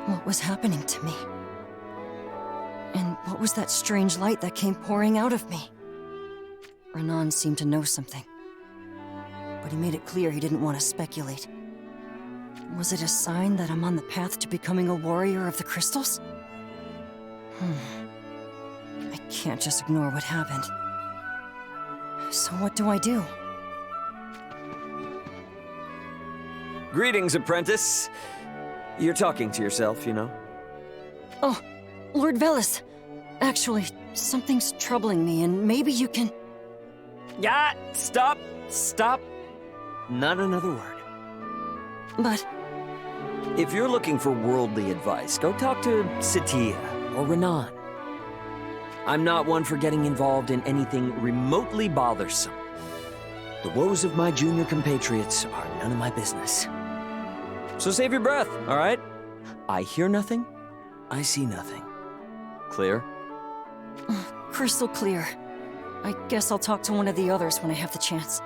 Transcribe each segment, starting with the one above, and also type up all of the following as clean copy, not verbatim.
What was happening to me? And what was that strange light that came pouring out of me? Renan seemed to know something, but he made it clear he didn't want to speculate. Was it a sign that I'm on the path to becoming a warrior of the crystals? I can't just ignore what happened. So what do I do? Greetings, apprentice. You're talking to yourself, you know. Oh, Lord Velis. Actually, something's troubling me, and maybe you can... Yeah, stop. Not another word. But... If you're looking for worldly advice, go talk to Satya or Renan. I'm not one for getting involved in anything remotely bothersome. The woes of my junior compatriots are none of my business. So save your breath, all right? I hear nothing, I see nothing. Clear? Crystal clear. I guess I'll talk to one of the others when I have the chance.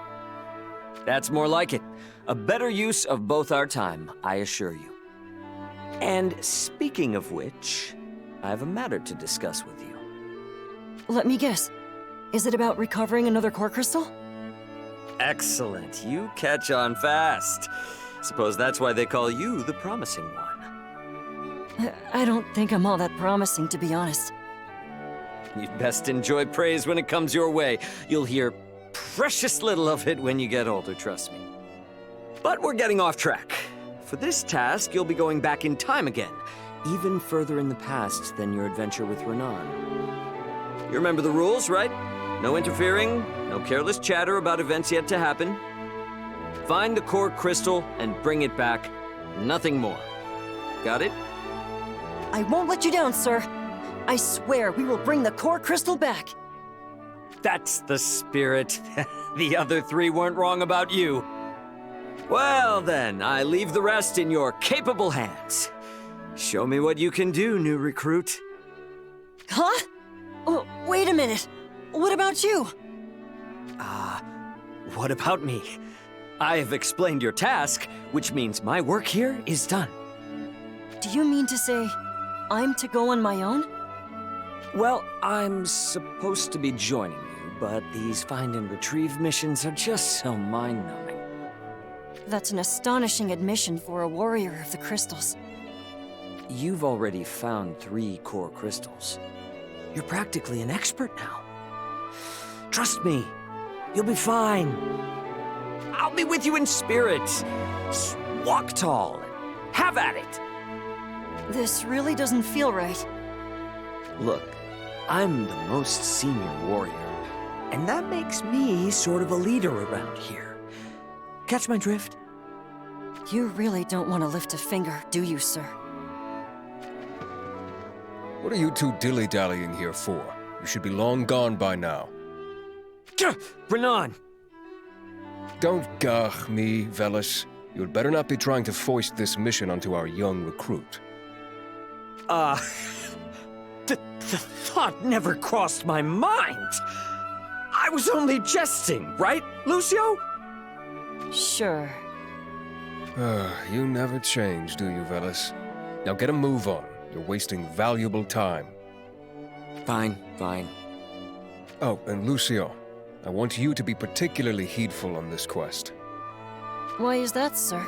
That's more like it. A better use of both our time, I assure you. And speaking of which, I have a matter to discuss with you. Let me guess. Is it about recovering another core crystal? Excellent. You catch on fast. Suppose that's why they call you the promising one. I don't think I'm all that promising, to be honest. You'd best enjoy praise when it comes your way. You'll hear precious little of it when you get older, trust me. But we're getting off track. For this task, you'll be going back in time again, even further in the past than your adventure with Renan. You remember the rules, right? No interfering, no careless chatter about events yet to happen. Find the core crystal and bring it back. Nothing more. Got it? I won't let you down, sir. I swear we will bring the core crystal back. That's the spirit. The other three weren't wrong about you. Well then, I leave the rest in your capable hands. Show me what you can do, new recruit. Huh? Oh, wait a minute. What about you? What about me? I have explained your task, which means my work here is done. Do you mean to say I'm to go on my own? Well, I'm supposed to be joining you, but these find and retrieve missions are just so mind-numbing. That's an astonishing admission for a warrior of the crystals. You've already found 3 core crystals. You're practically an expert now. Trust me, you'll be fine. I'll be with you in spirit. Just walk tall and have at it. This really doesn't feel right. Look, I'm the most senior warrior, and that makes me sort of a leader around here. Catch my drift? You really don't want to lift a finger, do you, sir? What are you two dilly-dallying here for? You should be long gone by now. Renan! Don't gah me, Velis. You had better not be trying to foist this mission onto our young recruit. The thought never crossed my mind. I was only jesting, right, Lucio? Sure. You never change, do you, Velis? Now get a move on. You're wasting valuable time. Fine. Oh, and Lucio, I want you to be particularly heedful on this quest. Why is that, sir?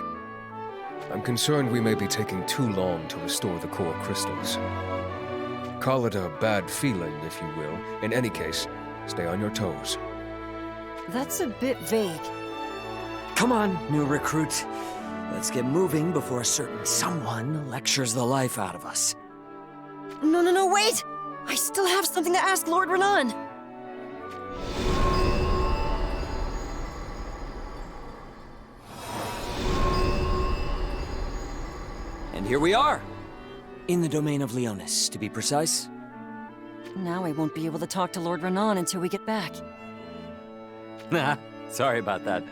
I'm concerned we may be taking too long to restore the core crystals. Call it a bad feeling, if you will. In any case, stay on your toes. That's a bit vague. Come on, new recruit. Let's get moving before a certain someone lectures the life out of us. No, wait! I still have something to ask Lord Renan! And here we are. In the domain of Leonis, to be precise. Now I won't be able to talk to Lord Renan until we get back. Sorry about that.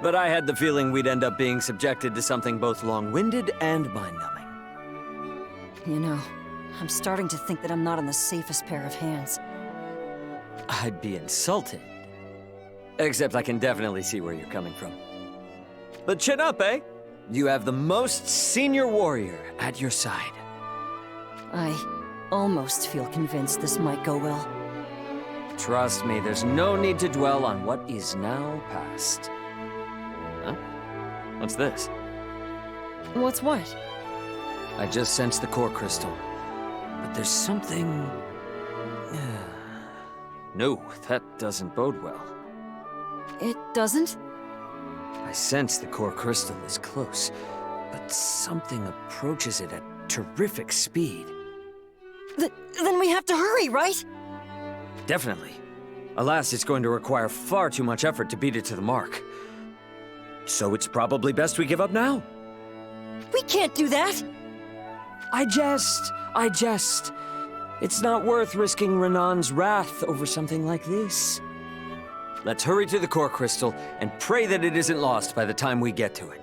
But I had the feeling we'd end up being subjected to something both long-winded and mind-numbing. You know, I'm starting to think that I'm not in the safest pair of hands. I'd be insulted. Except I can definitely see where you're coming from. But chin up, eh? You have the most senior warrior at your side. I almost feel convinced this might go well. Trust me, there's no need to dwell on what is now past. Huh? What's this? What's what? I just sensed the core crystal. But there's something... No, that doesn't bode well. It doesn't? I sense the core crystal is close, but something approaches it at terrific speed. Then we have to hurry, right? Definitely. Alas, it's going to require far too much effort to beat it to the mark. So it's probably best we give up now. We can't do that! I jest. It's not worth risking Renan's wrath over something like this. Let's hurry to the core crystal and pray that it isn't lost by the time we get to it.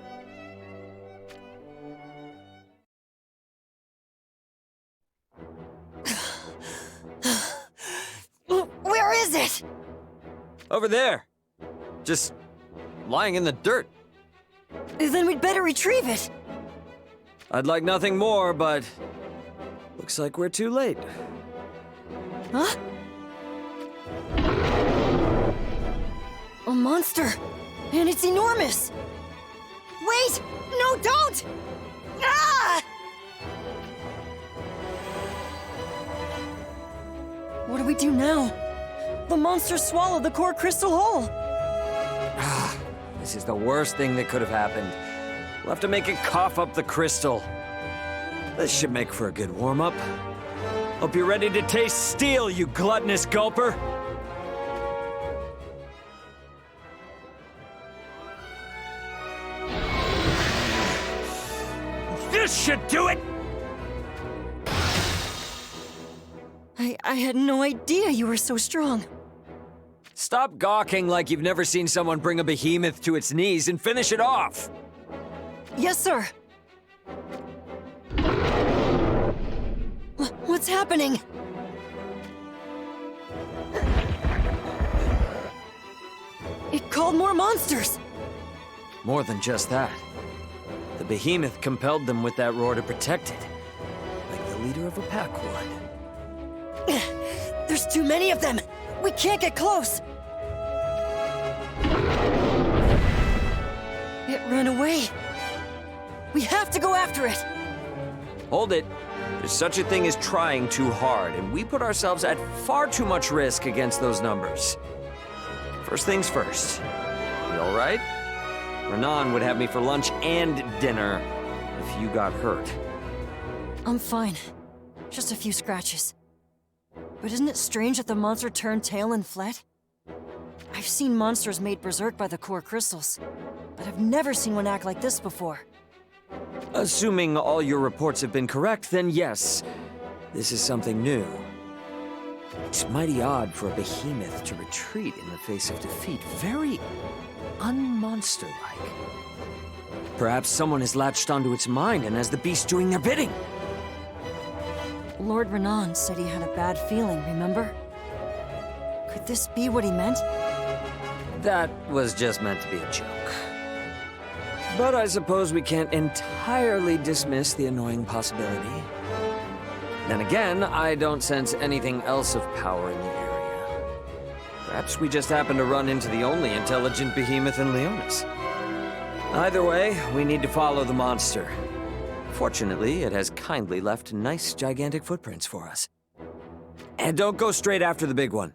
Where is it? Over there. Just lying in the dirt. Then we'd better retrieve it. I'd like nothing more, but looks like we're too late. Huh? A monster! And it's enormous! Wait! No, don't! Ah! What do we do now? The monster swallowed the core crystal whole! This is the worst thing that could have happened. We'll have to make it cough up the crystal. This should make for a good warm-up. Hope you're ready to taste steel, you gluttonous gulper! This should do it! I had no idea you were so strong. Stop gawking like you've never seen someone bring a behemoth to its knees and finish it off! Yes, sir. What's happening? It called more monsters! More than just that. The behemoth compelled them with that roar to protect it, like the leader of a pack would. There's too many of them! We can't get close! It ran away. We have to go after it! Hold it. There's such a thing as trying too hard, and we put ourselves at far too much risk against those numbers. First things first. You all right? Renan would have me for lunch and dinner if you got hurt. I'm fine. Just a few scratches. But isn't it strange that the monster turned tail and fled? I've seen monsters made berserk by the core crystals, but I've never seen one act like this before. Assuming all your reports have been correct, then yes, this is something new. It's mighty odd for a behemoth to retreat in the face of defeat. Very unmonster-like. Perhaps someone has latched onto its mind and has the beast doing their bidding. Lord Renan said he had a bad feeling, remember? Could this be what he meant? That was just meant to be a joke. But I suppose we can't entirely dismiss the annoying possibility. Then again, I don't sense anything else of power in the area. Perhaps we just happen to run into the only intelligent behemoth in Leonis. Either way, we need to follow the monster. Fortunately, it has kindly left nice, gigantic footprints for us. And don't go straight after the big one.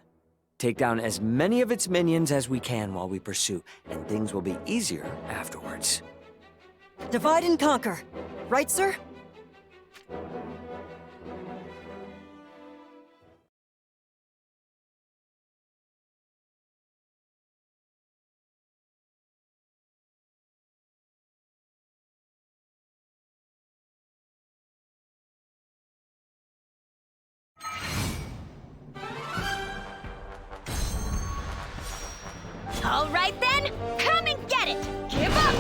Take down as many of its minions as we can while we pursue, and things will be easier afterwards. Divide and conquer. Right, sir? All right then, come and get it! Give up!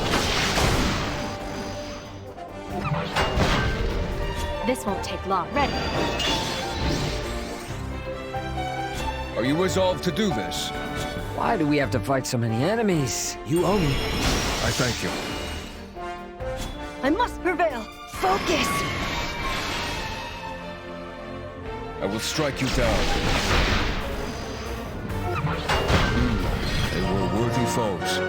This won't take long. Ready? Are you resolved to do this? Why do we have to fight so many enemies? You owe me. I thank you. I must prevail. Focus! I will strike you down. They were worthy foes.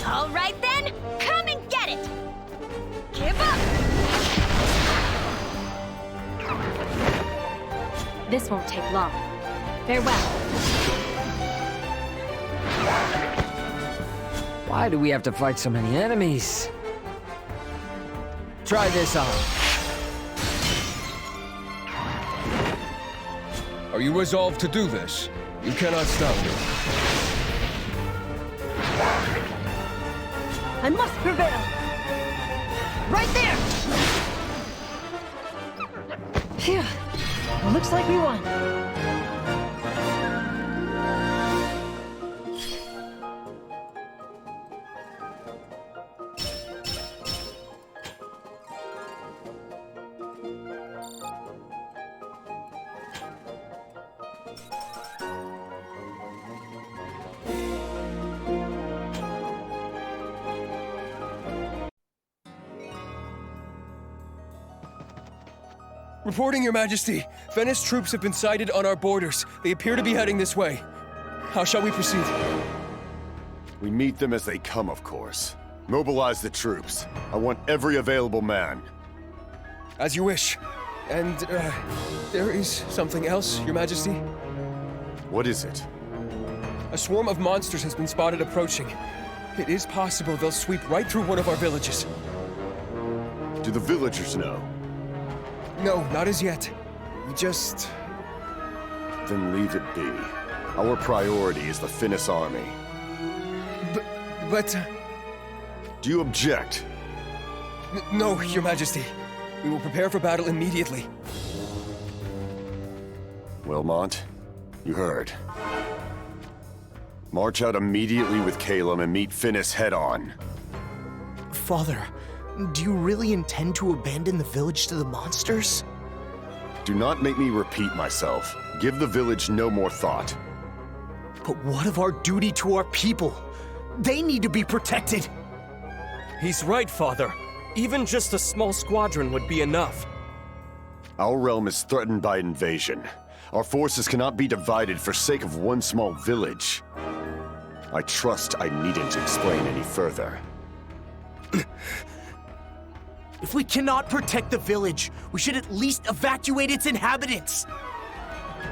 All right then, come and get it! Give up! This won't take long. Farewell. Why do we have to fight so many enemies? Try this on. Are you resolved to do this? You cannot stop me. I must prevail! Right there! Phew. Well, looks like we won. Reporting, Your Majesty. Venice troops have been sighted on our borders. They appear to be heading this way. How shall we proceed? We meet them as they come, of course. Mobilize the troops. I want every available man. As you wish. And, there is something else, Your Majesty. What is it? A swarm of monsters has been spotted approaching. It is possible they'll sweep right through one of our villages. Do the villagers know? No, not as yet. We just... Then leave it be. Our priority is the Finnish army. But... Do you object? No, Your Majesty. We will prepare for battle immediately. Wilmot, you heard. March out immediately with Calum and meet Finnish head-on. Father, do you really intend to abandon the village to the monsters? Do not make me repeat myself. Give the village no more thought. But what of our duty to our people? They need to be protected! He's right, Father. Even just a small squadron would be enough. Our realm is threatened by invasion. Our forces cannot be divided for sake of one small village. I trust I needn't explain any further. If we cannot protect the village, we should at least evacuate its inhabitants!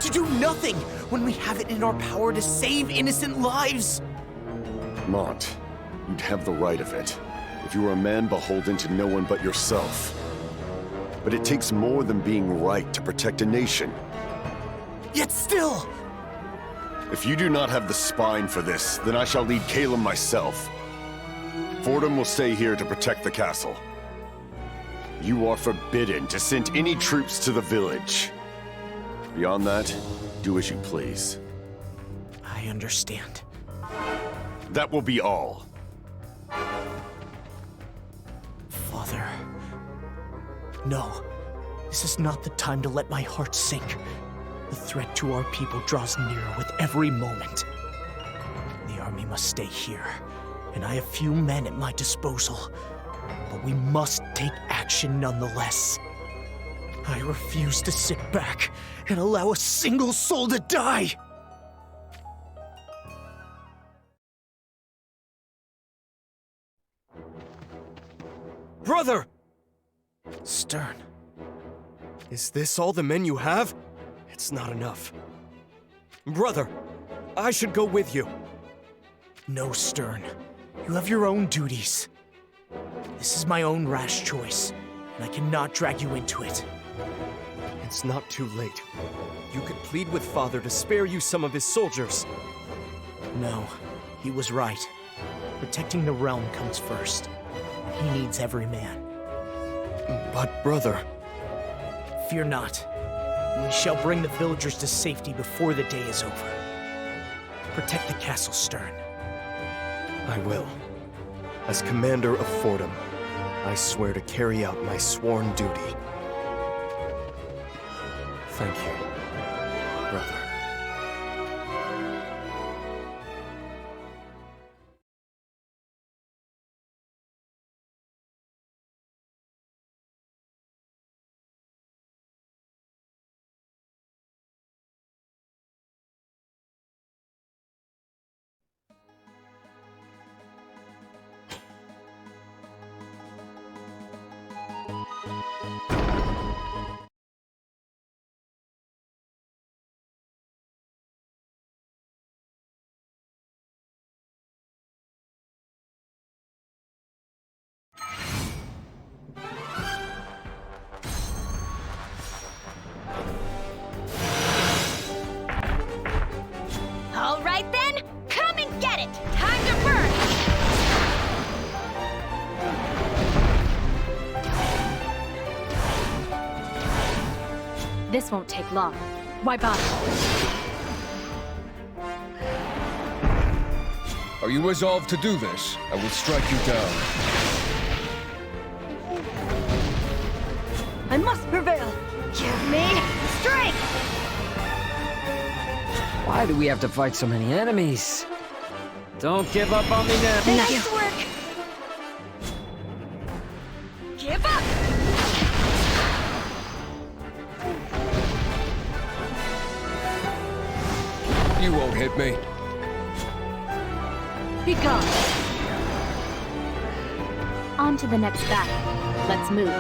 To do nothing when we have it in our power to save innocent lives! Mont, you'd have the right of it, if you were a man beholden to no one but yourself. But it takes more than being right to protect a nation. Yet still! If you do not have the spine for this, then I shall lead Calum myself. Fordham will stay here to protect the castle. You are forbidden to send any troops to the village. Beyond that, do as you please. I understand. That will be all. Father... No. This is not the time to let my heart sink. The threat to our people draws nearer with every moment. The army must stay here, and I have few men at my disposal. But we must take action nonetheless. I refuse to sit back and allow a single soul to die! Brother! Stern. Is this all the men you have? It's not enough. Brother, I should go with you. No, Stern. You have your own duties. This This is my own rash choice, and I cannot drag you into it. It's not too late. You could plead with Father to spare you some of his soldiers. No, he was right. Protecting the realm comes first. He needs every man. But, brother... Fear not. We shall bring the villagers to safety before the day is over. Protect the castle, Stern. I will. As commander of Fordham, I swear to carry out my sworn duty. Thank you, brother. All right then, come and get it! Time to burn! This won't take long. Why bother? Are you resolved to do this? I will strike you down. I must prevail! Give me strength! Why do we have to fight so many enemies? Don't give up on me now. Nice work! Give up! You won't hit me. Be gone! On to the next battle. Let's move.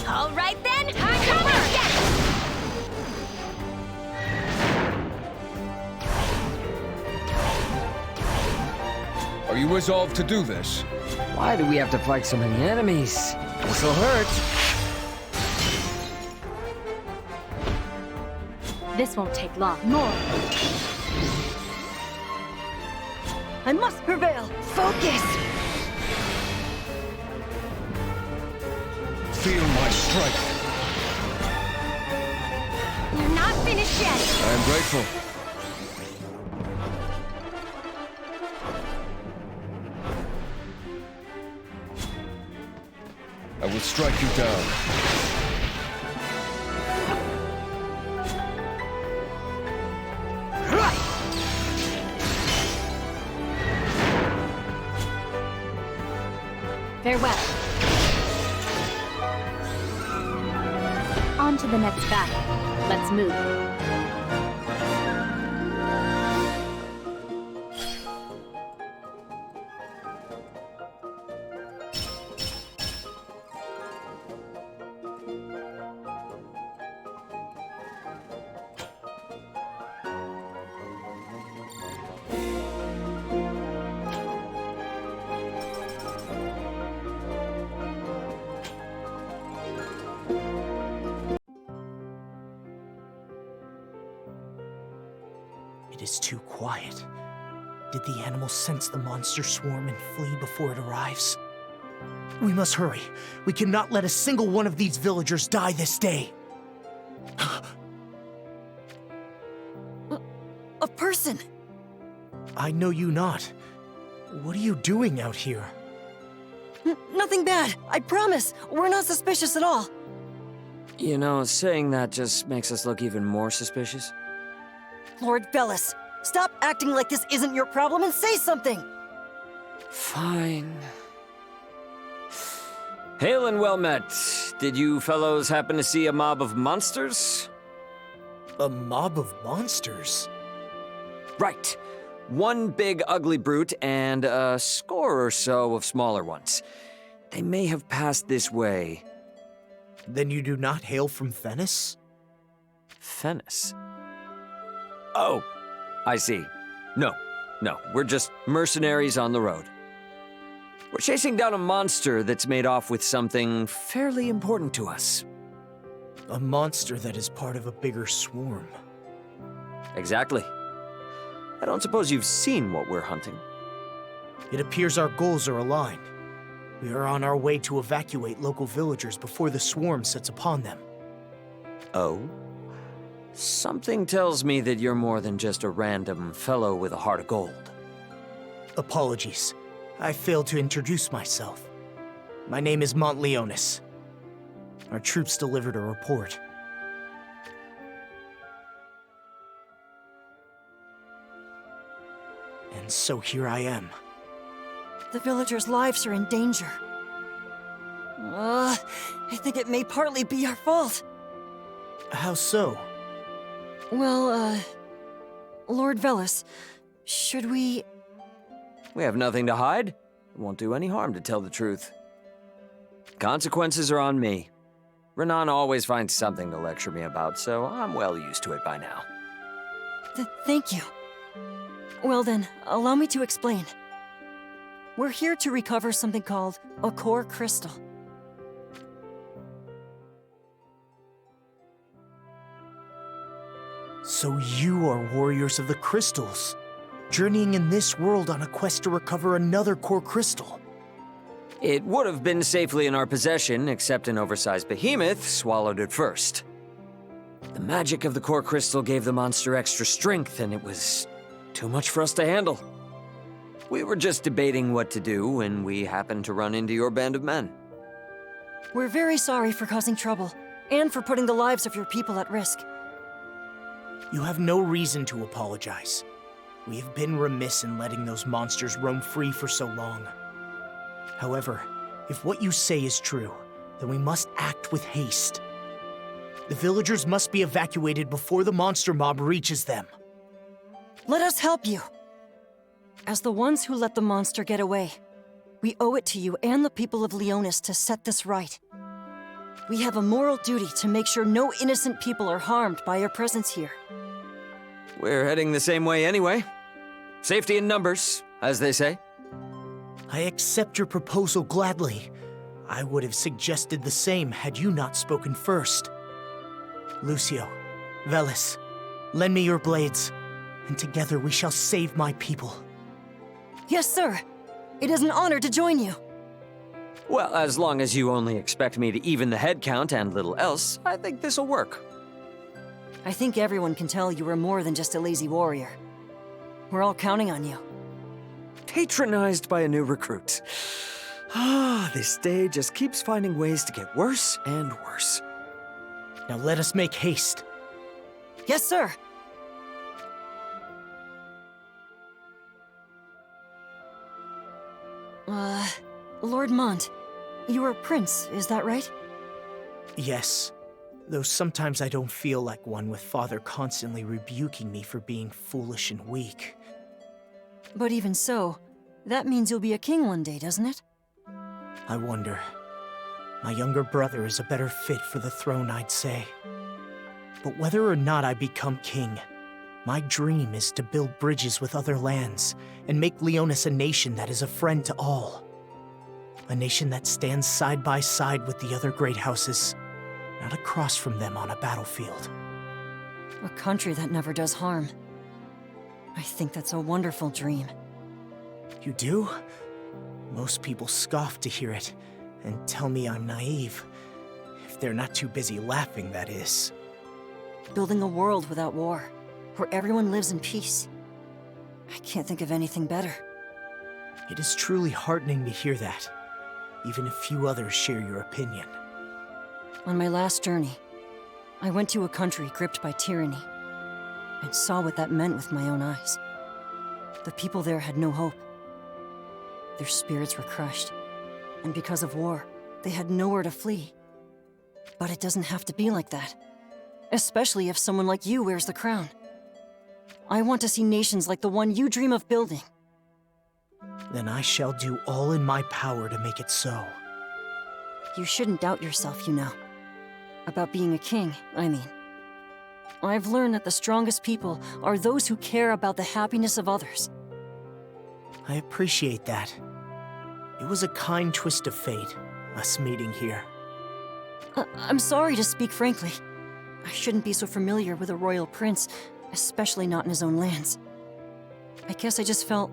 All right then, time to burn! Get it! Are you resolved to do this? Why do we have to fight so many enemies? This'll hurt. This won't take long. More! I must prevail! Focus! Feel my strength. You're not finished yet! I am grateful. I will strike you down. Farewell. On to the next battle. Let's move. It is too quiet. Did the animals sense the monster swarm and flee before it arrives? We must hurry. We cannot let a single one of these villagers die this day. A person! I know you not. What are you doing out here? Nothing bad, I promise. We're not suspicious at all. You know, saying that just makes us look even more suspicious. Lord Velis, stop acting like this isn't your problem and say something! Fine. Hail and well met. Did you fellows happen to see a mob of monsters? A mob of monsters? Right. One big ugly brute and a score or so of smaller ones. They may have passed this way. Then you do not hail from Venice? Venice? Oh, I see. No, we're just mercenaries on the road. We're chasing down a monster that's made off with something fairly important to us. A monster that is part of a bigger swarm. Exactly. I don't suppose you've seen what we're hunting. It appears our goals are aligned. We are on our way to evacuate local villagers before the swarm sets upon them. Oh? Something tells me that you're more than just a random fellow with a heart of gold. Apologies. I failed to introduce myself. My name is Montleonis. Our troops delivered a report. And so here I am. The villagers' lives are in danger. I think it may partly be our fault. How so? Well, Lord Velis, should we... We have nothing to hide. It won't do any harm to tell the truth. Consequences are on me. Renan always finds something to lecture me about, so I'm well used to it by now. Thank you. Well then, allow me to explain. We're here to recover something called a core crystal. So you are warriors of the crystals, journeying in this world on a quest to recover another core crystal. It would have been safely in our possession, except an oversized behemoth swallowed it first. The magic of the core crystal gave the monster extra strength, and it was too much for us to handle. We were just debating what to do when we happened to run into your band of men. We're very sorry for causing trouble, and for putting the lives of your people at risk. You have no reason to apologize. We have been remiss in letting those monsters roam free for so long. However, if what you say is true, then we must act with haste. The villagers must be evacuated before the monster mob reaches them. Let us help you. As the ones who let the monster get away, we owe it to you and the people of Leonis to set this right. We have a moral duty to make sure no innocent people are harmed by your presence here. We're heading the same way anyway. Safety in numbers, as they say. I accept your proposal gladly. I would have suggested the same had you not spoken first. Lucio, Velis, lend me your blades, and together we shall save my people. Yes, sir. It is an honor to join you. Well, as long as you only expect me to even the head count and little else, I think this'll work. I think everyone can tell you were more than just a lazy warrior. We're all counting on you. Patronized by a new recruit. This day just keeps finding ways to get worse and worse. Now let us make haste. Yes, sir. Lord Mont, you are a prince, is that right? Yes, though sometimes I don't feel like one with Father constantly rebuking me for being foolish and weak. But even so, that means you'll be a king one day, doesn't it? I wonder. My younger brother is a better fit for the throne, I'd say. But whether or not I become king, my dream is to build bridges with other lands and make Leonis a nation that is a friend to all. A nation that stands side by side with the other great houses, not across from them on a battlefield. A country that never does harm. I think that's a wonderful dream. You do? Most people scoff to hear it and tell me I'm naive. If they're not too busy laughing, that is. Building a world without war, where everyone lives in peace. I can't think of anything better. It is truly heartening to hear that, even if few others share your opinion. On my last journey, I went to a country gripped by tyranny and saw what that meant with my own eyes. The people there had no hope. Their spirits were crushed, and because of war, they had nowhere to flee. But it doesn't have to be like that, especially if someone like you wears the crown. I want to see nations like the one you dream of building. Then I shall do all in my power to make it so. You shouldn't doubt yourself, you know. About being a king, I mean. I've learned that the strongest people are those who care about the happiness of others. I appreciate that. It was a kind twist of fate, us meeting here. I'm sorry to speak frankly. I shouldn't be so familiar with a royal prince, especially not in his own lands. I guess I just felt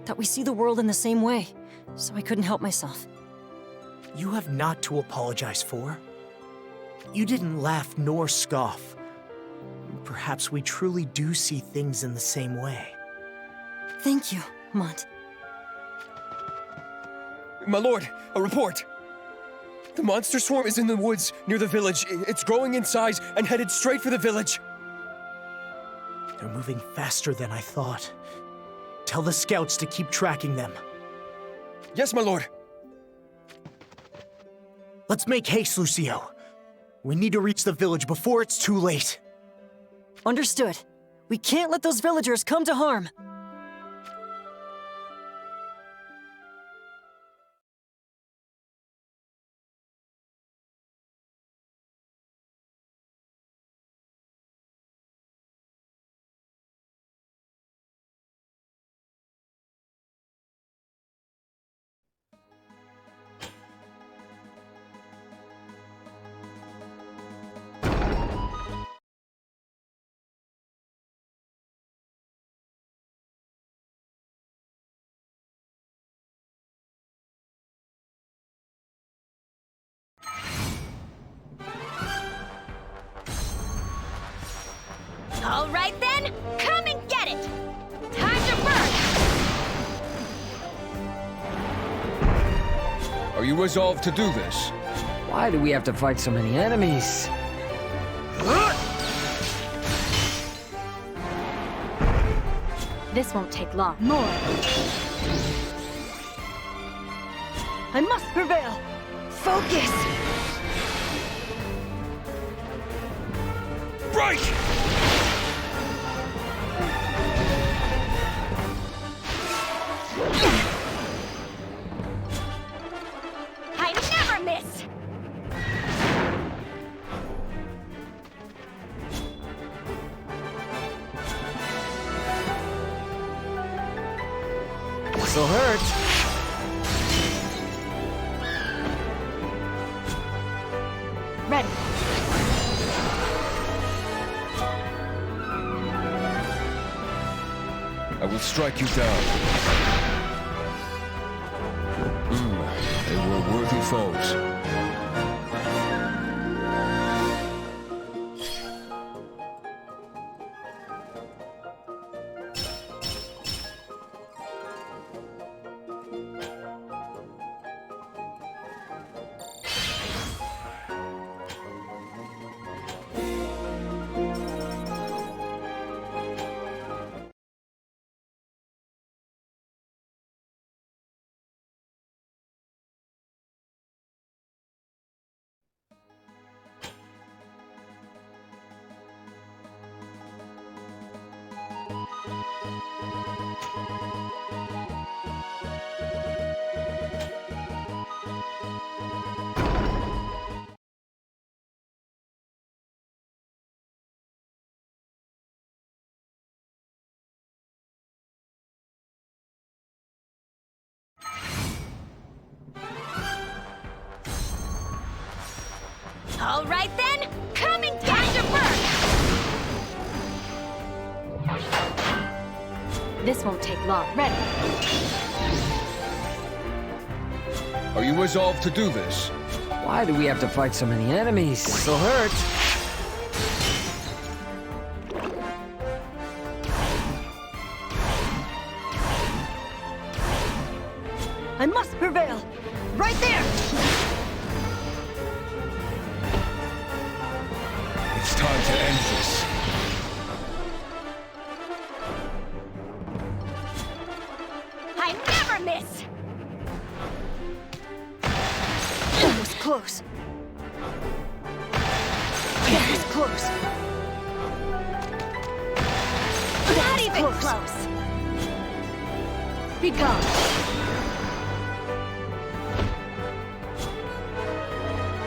that we see the world in the same way, so I couldn't help myself. You have not to apologize for. You didn't laugh nor scoff. Perhaps we truly do see things in the same way. Thank you, Mont. My lord, a report! The monster swarm is in the woods near the village. It's growing in size and headed straight for the village. They're moving faster than I thought. Tell the scouts to keep tracking them. Yes, my lord. Let's make haste, Lucio. We need to reach the village before it's too late. Understood. We can't let those villagers come to harm. All right then, come and get it! Time to burn! Are you resolved to do this? Why do we have to fight so many enemies? This won't take long. More. I must prevail! Focus! Break! I never miss! This'll hurt. Ready. I will strike you down. They were worthy foes. All right then, come and get your burn! This won't take long. Ready. Are you resolved to do this? Why do we have to fight so many enemies? This'll hurt. I must prevail! Right there! It's time to end this. I never miss! That was close. That was close. Not even close! Be gone.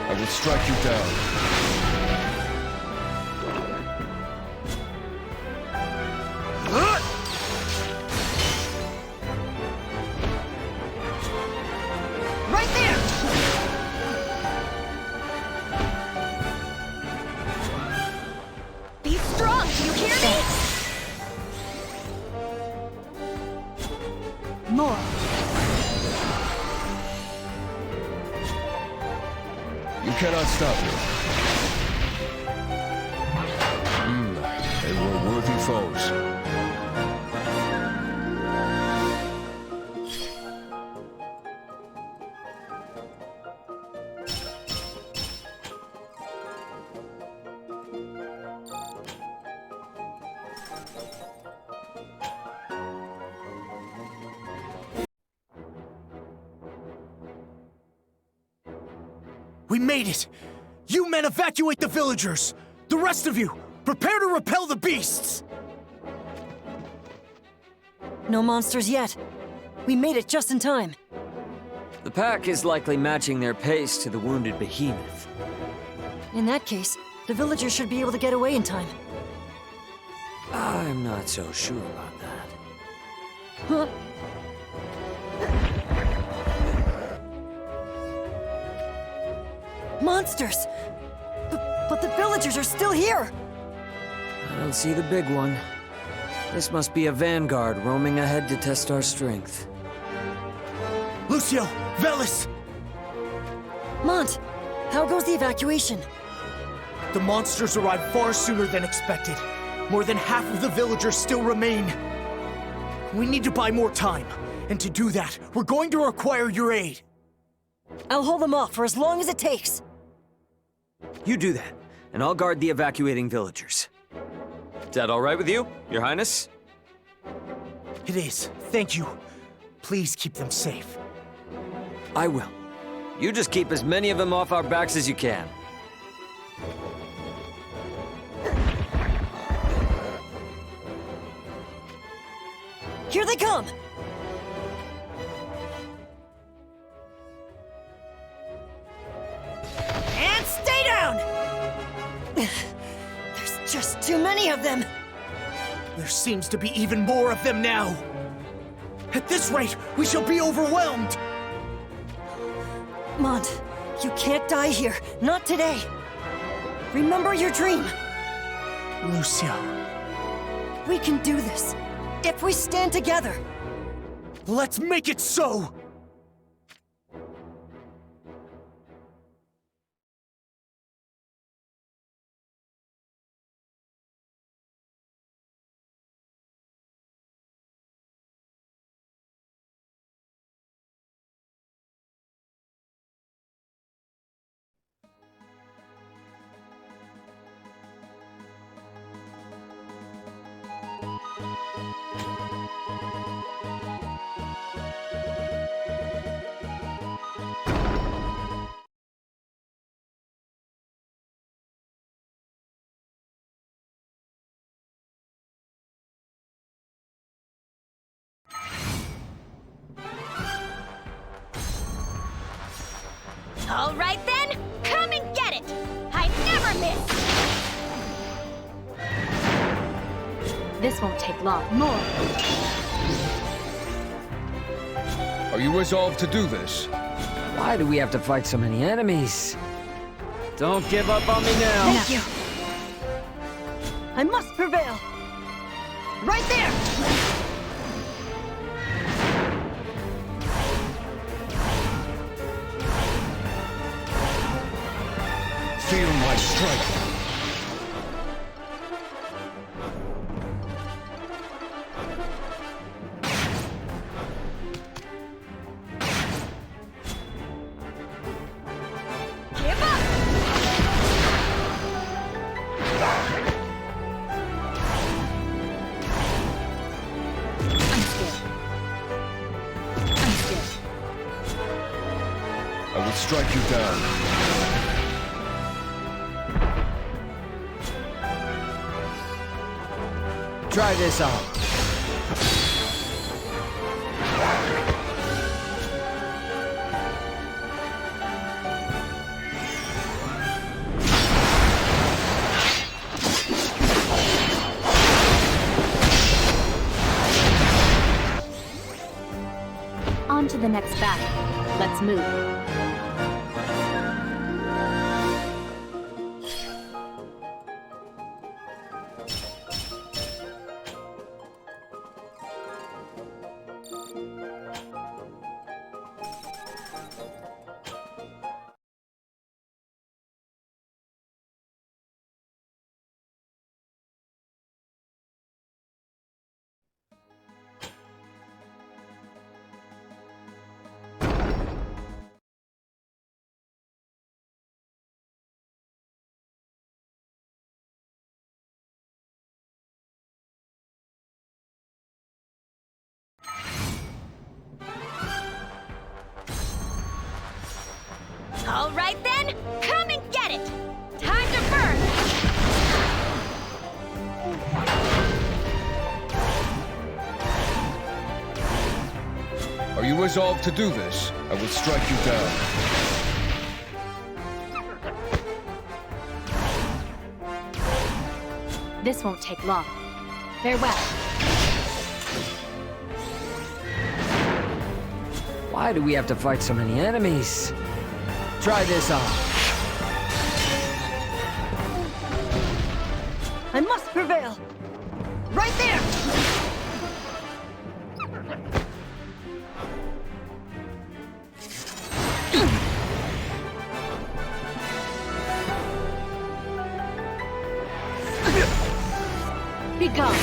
I will strike you down. Right there! Be strong, do you hear me? More. You cannot stop me. They were worthy foes. We made it! You men evacuate the villagers! The rest of you, prepare to repel the beasts! No monsters yet. We made it just in time. The pack is likely matching their pace to the wounded behemoth. In that case, the villagers should be able to get away in time. I'm not so sure about that. Huh? Monsters! But the villagers are still here! I don't see the big one. This must be a vanguard roaming ahead to test our strength. Lucio! Velis! Mont, how goes the evacuation? The monsters arrived far sooner than expected. More than half of the villagers still remain. We need to buy more time. And to do that, we're going to require your aid. I'll hold them off for as long as it takes. You do that, and I'll guard the evacuating villagers. Is that all right with you, Your Highness? It is. Thank you. Please keep them safe. I will. You just keep as many of them off our backs as you can. Here they come! And stay down! There's just too many of them! There seems to be even more of them now. At this rate, we shall be overwhelmed! Mont, you can't die here. Not today. Remember your dream. Lucio. We can do this. If we stand together. Let's make it so! All right then, come and get it! I never miss! This won't take long. More. Are you resolved to do this? Why do we have to fight so many enemies? Don't give up on me now. Thank you. I must prevail. Right there! Feel my strike. strike you down. Try this on. On to the next battle. Let's move. All right then, come and get it! Time to burn! Are you resolved to do this? I will strike you down. This won't take long. Farewell. Why do we have to fight so many enemies? Try this on. I must prevail! Right there! Be gone.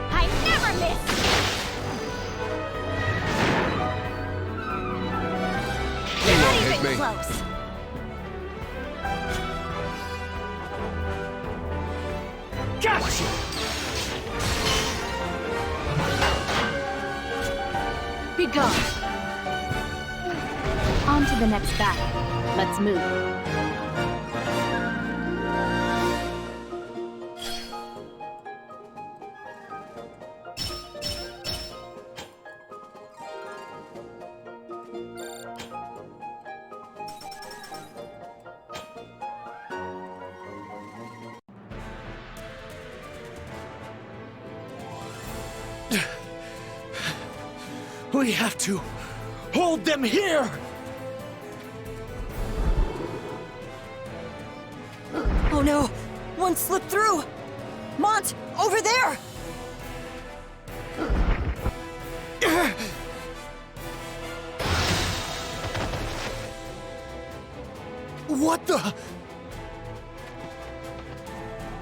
I never miss! You Not won't hit even me. close! Gotcha! Be gone. On to the next battle. Let's move. We have to hold them here! Oh no! One slipped through! Mont! Over there! What the?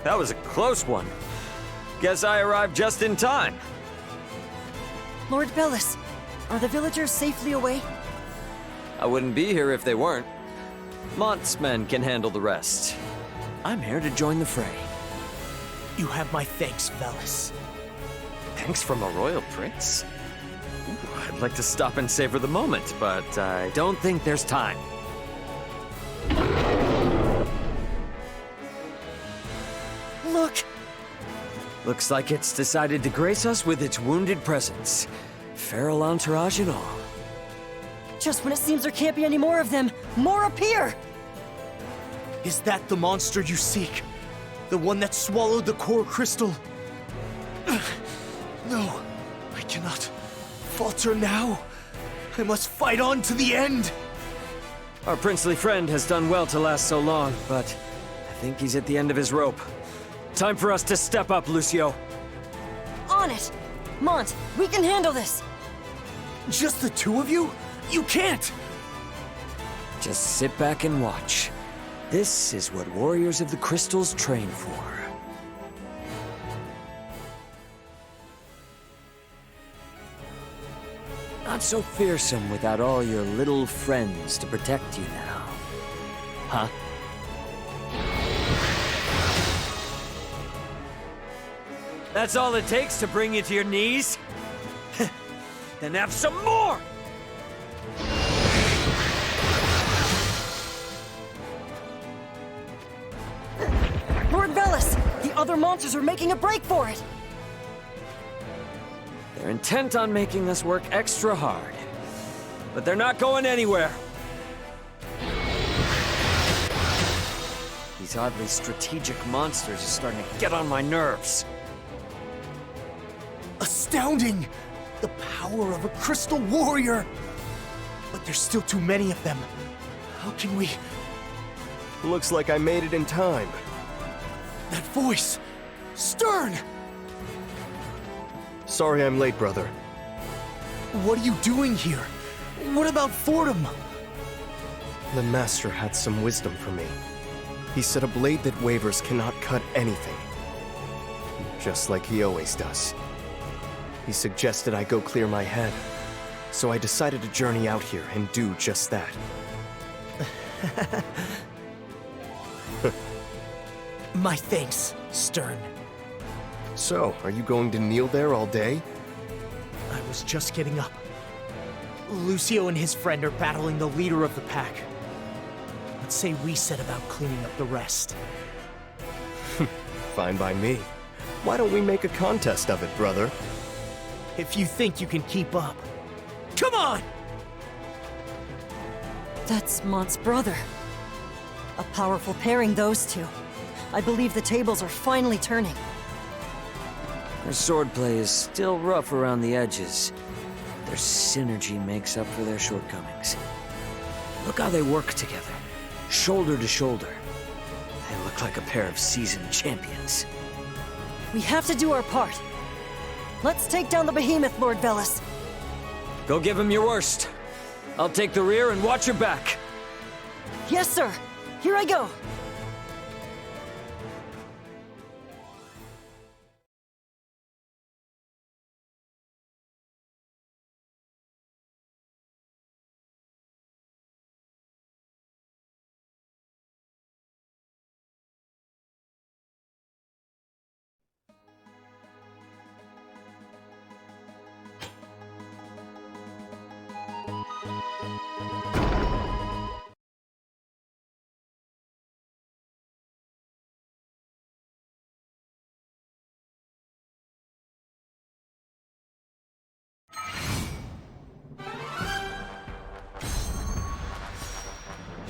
That was a close one. Guess I arrived just in time. Lord Bellis, are the villagers safely away? I wouldn't be here if they weren't. Mont's men can handle the rest. I'm here to join the fray. You have my thanks, Velis. Thanks from a royal prince? Ooh, I'd like to stop and savor the moment, but I don't think there's time. Look! Looks like it's decided to grace us with its wounded presence. Feral entourage and all. Just when it seems there can't be any more of them, more appear! Is that the monster you seek? The one that swallowed the core crystal? No, I cannot falter now. I must fight on to the end. Our princely friend has done well to last so long, but I think he's at the end of his rope. Time for us to step up, Lucio. On it! Mont, we can handle this! Just the two of you? You can't! Just sit back and watch. This is what warriors of the crystals train for. Not so fearsome without all your little friends to protect you now. Huh? That's all it takes to bring you to your knees? Then have some more! Lord Velis! The other monsters are making a break for it! They're intent on making us work extra hard. But they're not going anywhere. These oddly strategic monsters are starting to get on my nerves. Astounding! The power of a crystal warrior! But there's still too many of them. How can we... Looks like I made it in time. That voice! Stern! Sorry I'm late, brother. What are you doing here? What about Fordham? The Master had some wisdom for me. He said a blade that wavers cannot cut anything. Just like he always does. He suggested I go clear my head. So I decided to journey out here and do just that. My thanks, Stern. So, are you going to kneel there all day? I was just getting up. Lucio and his friend are battling the leader of the pack. Let's say we set about cleaning up the rest. Fine by me. Why don't we make a contest of it, brother? If you think you can keep up. Come on! That's Mont's brother. A powerful pairing, those two. I believe the tables are finally turning. Their swordplay is still rough around the edges. Their synergy makes up for their shortcomings. Look how they work together, shoulder to shoulder. They look like a pair of seasoned champions. We have to do our part. Let's take down the behemoth, Lord Velis. Go give him your worst. I'll take the rear and watch your back. Yes, sir. Here I go.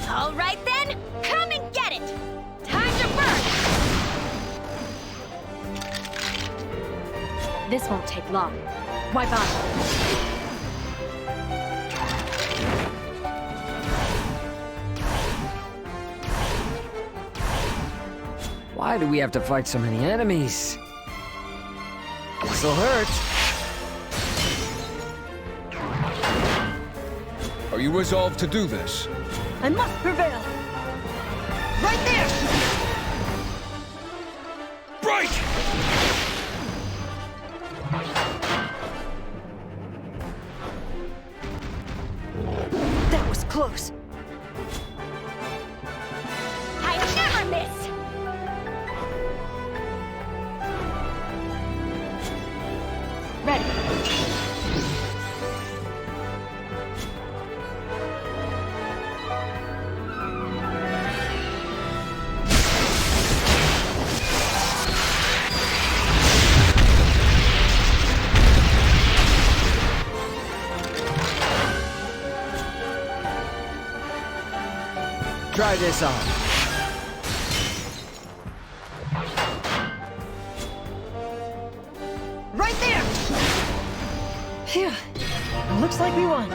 All right then, come and get it! Time to burn! This won't take long. Wipe on. Why do we have to fight so many enemies? This'll hurt. Are you resolved to do this? I must prevail. Right there! Right! That was close. I never miss! Ready. Try this on. Right there! Phew. Looks like we won.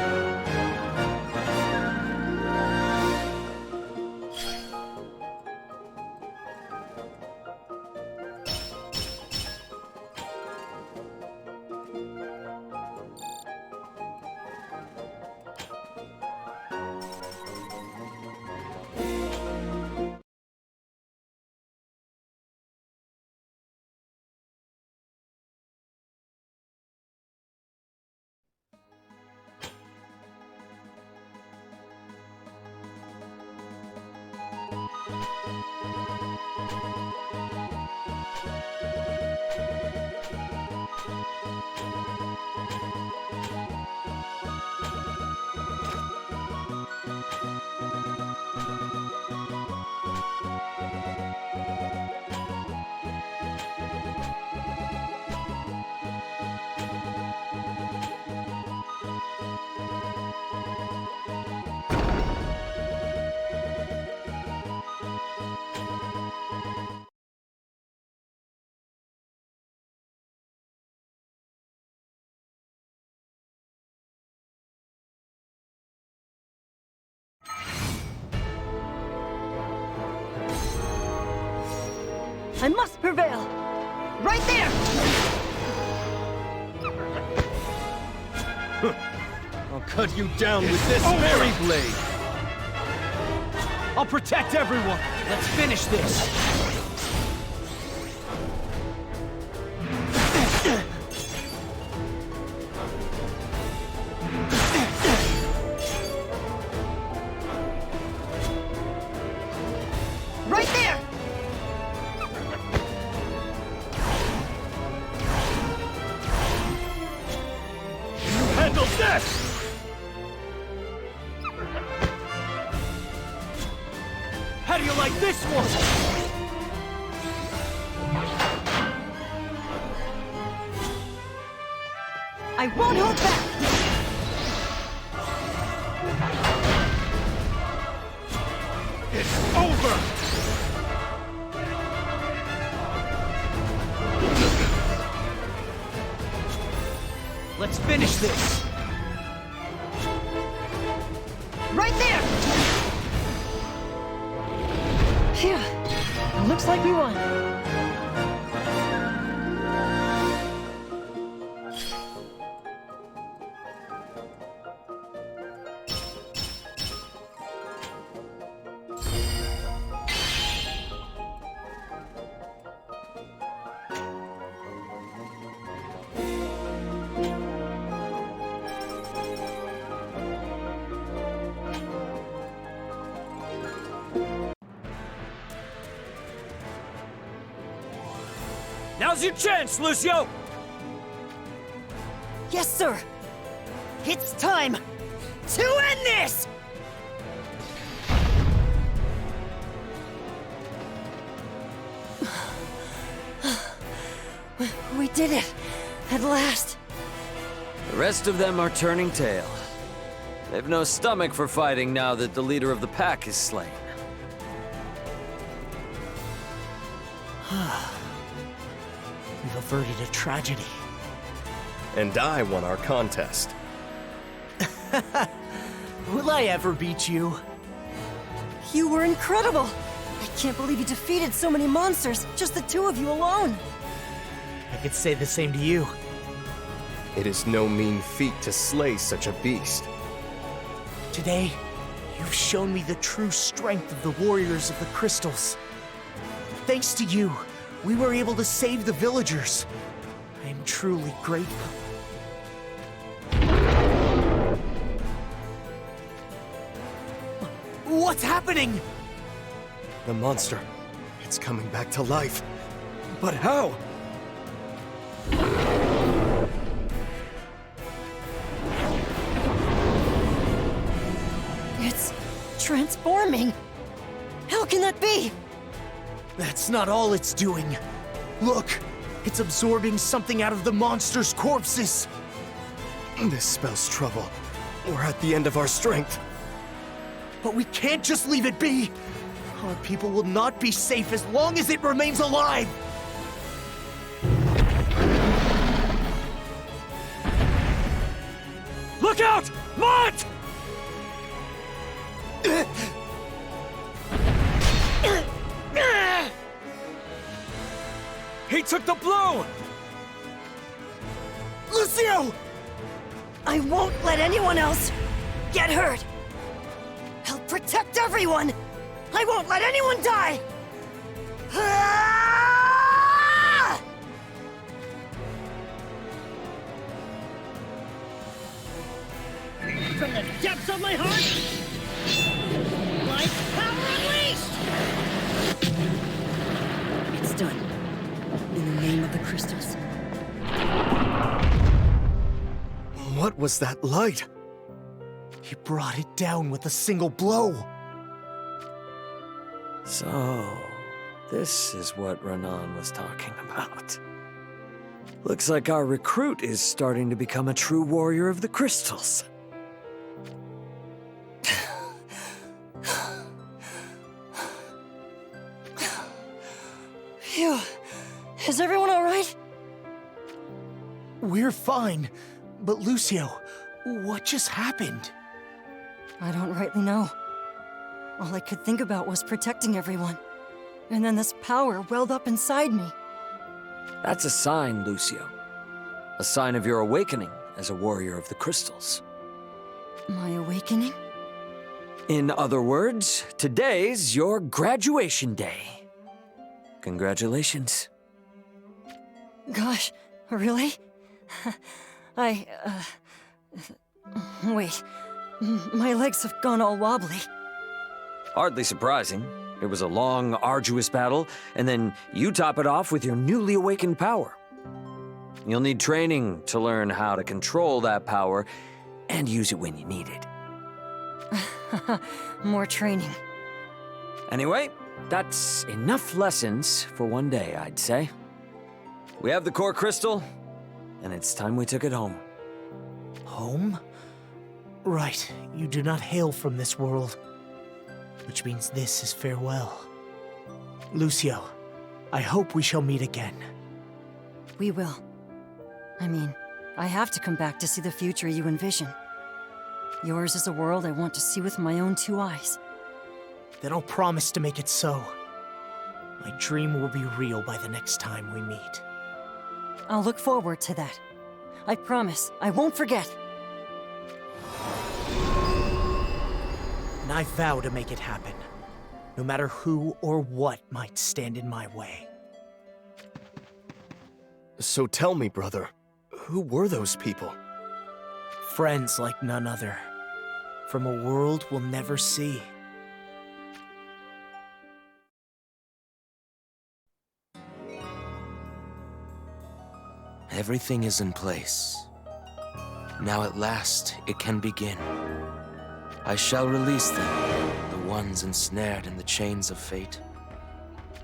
I must prevail! Right there! I'll cut you down with this very blade! I'll protect everyone! Let's finish this! Right there! Handle this! How do you like this one? I won't hold back! It's over! Let's finish this! Right there! Phew. Looks like we won. Now's your chance, Lucio! Yes, sir! It's time to end this! We did it! At last! The rest of them are turning tail. They've no stomach for fighting now that the leader of the pack is slain. We've averted a tragedy. And I won our contest. Will I ever beat you? You were incredible! I can't believe you defeated so many monsters, just the two of you alone! I could say the same to you. It is no mean feat to slay such a beast. Today, you've shown me the true strength of the warriors of the crystals. Thanks to you, we were able to save the villagers. I am truly grateful. What's happening? The monster, it's coming back to life. But how? It's transforming! How can that be? That's not all it's doing. Look, it's absorbing something out of the monster's corpses. This spells trouble. We're at the end of our strength. But we can't just leave it be. Our people will not be safe as long as it remains alive. Look out! Mont! He took the blow! Lucio! I won't let anyone else get hurt! I'll protect everyone! I won't let anyone die! Ah! From the depths of my heart, life power unleashed! It's done. In the name of the crystals. What was that light? He brought it down with a single blow. So, this is what Renan was talking about. Looks like our recruit is starting to become a true warrior of the crystals. Phew. Is everyone all right? We're fine. But Lucio, what just happened? I don't rightly know. All I could think about was protecting everyone. and then this power welled up inside me. That's a sign, Lucio. A sign of your awakening as a warrior of the crystals. My awakening? In other words, today's your graduation day. Congratulations. Gosh, really? Wait. My legs have gone all wobbly. Hardly surprising. It was a long, arduous battle, and then you top it off with your newly awakened power. You'll need training to learn how to control that power and use it when you need it. More training. Anyway, that's enough lessons for one day, I'd say. We have the core crystal, and it's time we took it home. Home? Right, you do not hail from this world. Which means this is farewell. Lucio, I hope we shall meet again. We will. I mean, I have to come back to see the future you envision. Yours is a world I want to see with my own 2 eyes. Then I'll promise to make it so. My dream will be real by the next time we meet. I'll look forward to that. I promise, I won't forget. And I vow to make it happen, no matter who or what might stand in my way. So tell me, brother, who were those people? Friends like none other, from a world we'll never see. Everything is in place. Now at last it can begin. I shall release them, the ones ensnared in the chains of fate.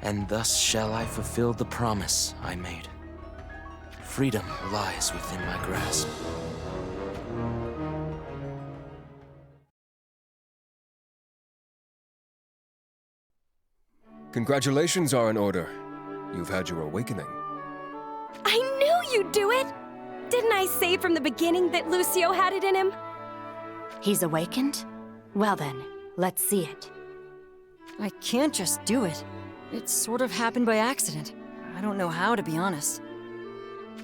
And thus shall I fulfill the promise I made. Freedom lies within my grasp. Congratulations are in order. You've had your awakening. I knew you'd do it! Didn't I say from the beginning that Lucio had it in him? He's awakened? Well then, let's see it. I can't just do it. It sort of happened by accident. I don't know how, to be honest.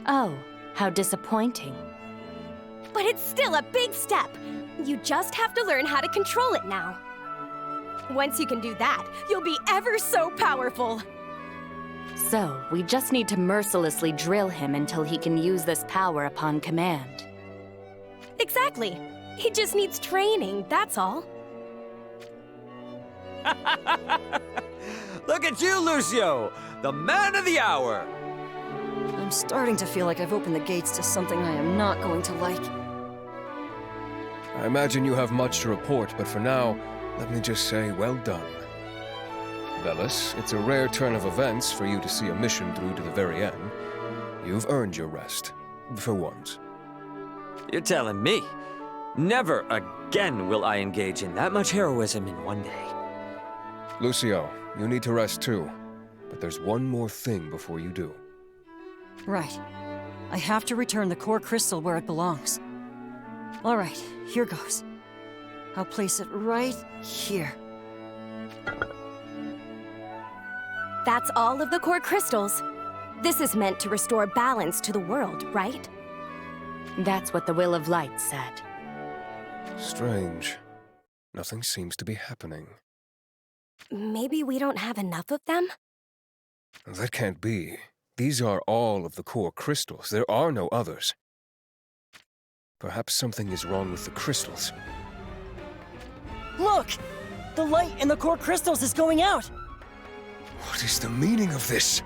Oh, how disappointing. But it's still a big step. You just have to learn how to control it now. Once you can do that, you'll be ever so powerful. So, we just need to mercilessly drill him until he can use this power upon command. Exactly. He just needs training, that's all. Look at you, Lucio! The man of the hour! I'm starting to feel like I've opened the gates to something I am not going to like. I imagine you have much to report, but for now, let me just say well done. Velis, it's a rare turn of events for you to see a mission through to the very end. You've earned your rest, for once. You're telling me? Never again will I engage in that much heroism in one day. Lucio, you need to rest too. But there's one more thing before you do. Right. I have to return the core crystal where it belongs. All right, here goes. I'll place it right here. That's all of the core crystals. This is meant to restore balance to the world, right? That's what the Will of Light said. Strange. Nothing seems to be happening. Maybe we don't have enough of them? That can't be. These are all of the core crystals. There are no others. Perhaps something is wrong with the crystals. Look! The light in the core crystals is going out! What is the meaning of this?